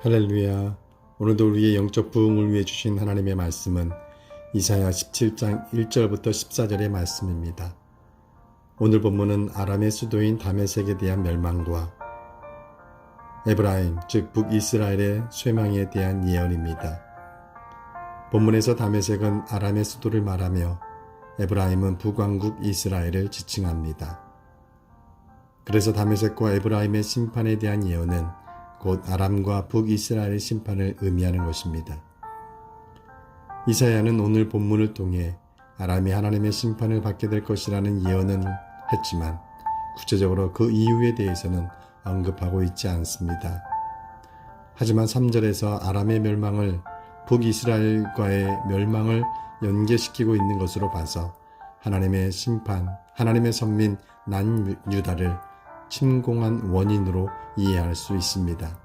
할렐루야. 오늘도 우리의 영적 부흥을 위해 주신 하나님의 말씀은 이사야 17장 1절부터 14절의 말씀입니다. 오늘 본문은 아람의 수도인 다메섹에 대한 멸망과 에브라임 즉 북이스라엘의 쇠망에 대한 예언입니다. 본문에서 다메섹은 아람의 수도를 말하며 에브라임은 북왕국 이스라엘을 지칭합니다. 그래서 다메섹과 에브라임의 심판에 대한 예언은 곧 아람과 북이스라엘의 심판을 의미하는 것입니다. 이사야는 오늘 본문을 통해 아람이 하나님의 심판을 받게 될 것이라는 예언은 했지만 구체적으로 그 이유에 대해서는 언급하고 있지 않습니다. 하지만 3절에서 아람의 멸망을 북이스라엘과의 멸망을 연계시키고 있는 것으로 봐서 하나님의 심판, 하나님의 선민 남유다를 침공한 원인으로 이해할 수 있습니다.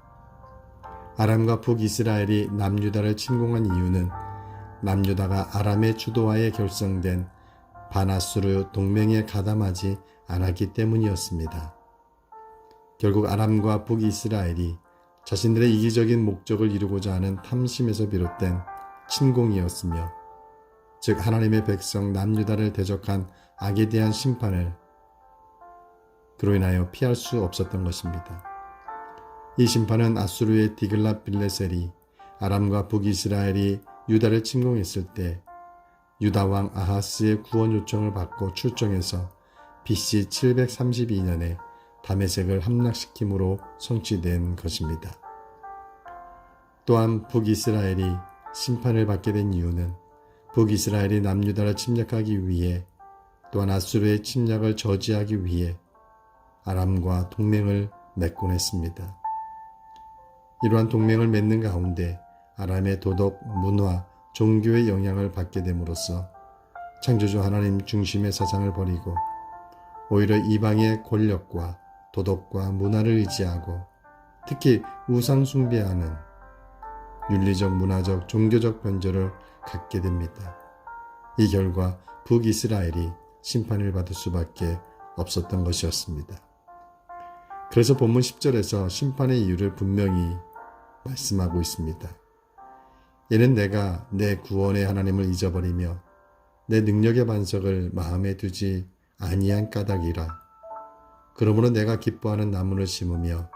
아람과 북이스라엘이 남유다를 침공한 이유는 남유다가 아람의 주도하에 결성된 반아수르 동맹에 가담하지 않았기 때문이었습니다. 결국 아람과 북이스라엘이 자신들의 이기적인 목적을 이루고자 하는 탐심에서 비롯된 침공이었으며, 즉 하나님의 백성 남유다를 대적한 악에 대한 심판을 그로 인하여 피할 수 없었던 것입니다. 이 심판은 아수르의 디글랏빌레셀이 아람과 북이스라엘이 유다를 침공했을 때 유다 왕 아하스의 구원 요청을 받고 출정해서 BC 732년에 다메섹을 함락시킴으로 성취된 것입니다. 또한 북이스라엘이 심판을 받게 된 이유는 북이스라엘이 남유다를 침략하기 위해, 또한 아수르의 침략을 저지하기 위해 아람과 동맹을 맺곤 했습니다. 이러한 동맹을 맺는 가운데 아람의 도덕, 문화, 종교의 영향을 받게 됨으로써 창조주 하나님 중심의 사상을 버리고 오히려 이방의 권력과 도덕과 문화를 의지하고 특히 우상 숭배하는 윤리적, 문화적, 종교적 변절을 갖게 됩니다. 이 결과 북이스라엘이 심판을 받을 수밖에 없었던 것이었습니다. 그래서 본문 10절에서 심판의 이유를 분명히 말씀하고 있습니다. 이는 내가 내 구원의 하나님을 잊어버리며 내 능력의 반석을 마음에 두지 아니한 까닭이라. 그러므로 내가 기뻐하는 나무를 심으며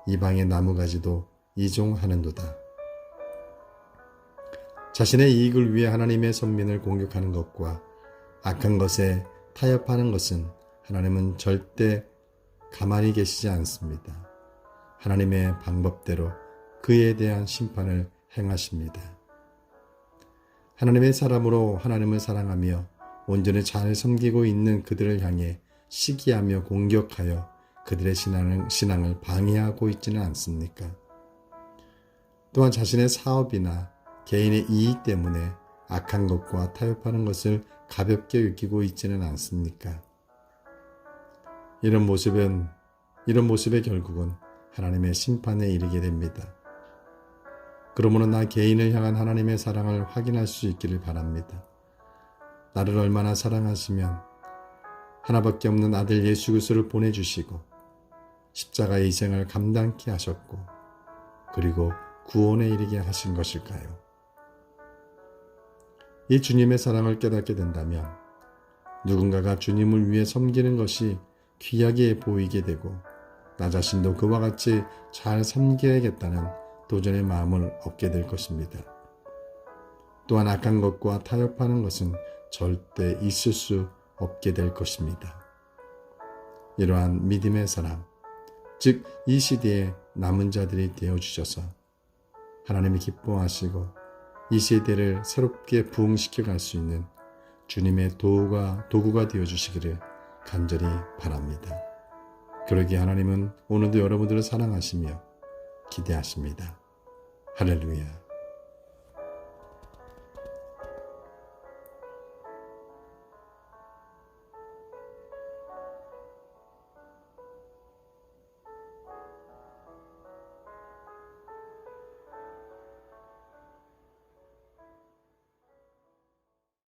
이방의 나무가지도 이종하는도다. 자신의 이익을 위해 하나님의 선민을 공격하는 것과 악한 것에 타협하는 것은 하나님은 절대 가만히 계시지 않습니다. 하나님의 방법대로 그에 대한 심판을 행하십니다. 하나님의 사람으로 하나님을 사랑하며 온전히 잘 섬기고 있는 그들을 향해 시기하며 공격하여 그들의 신앙을 방해하고 있지는 않습니까? 또한 자신의 사업이나 개인의 이익 때문에 악한 것과 타협하는 것을 가볍게 여기고 있지는 않습니까? 이런 모습의 결국은 하나님의 심판에 이르게 됩니다. 그러므로 나 개인을 향한 하나님의 사랑을 확인할 수 있기를 바랍니다. 나를 얼마나 사랑하시면 하나밖에 없는 아들 예수 그리스도를 보내주시고 십자가의 희생을 감당케 하셨고 그리고 구원에 이르게 하신 것일까요? 이 주님의 사랑을 깨닫게 된다면 누군가가 주님을 위해 섬기는 것이 귀하게 보이게 되고 나 자신도 그와 같이 잘 섬겨야겠다는 도전의 마음을 얻게 될 것입니다. 또한 악한 것과 타협하는 것은 절대 있을 수 없게 될 것입니다. 이러한 믿음의 사람, 즉 이 시대의 남은 자들이 되어주셔서 하나님이 기뻐하시고 이 세대를 새롭게 부흥시켜 갈 수 있는 주님의 도구가 되어주시기를 간절히 바랍니다. 그러기에 하나님은 오늘도 여러분들을 사랑하시며 기대하십니다. 할렐루야.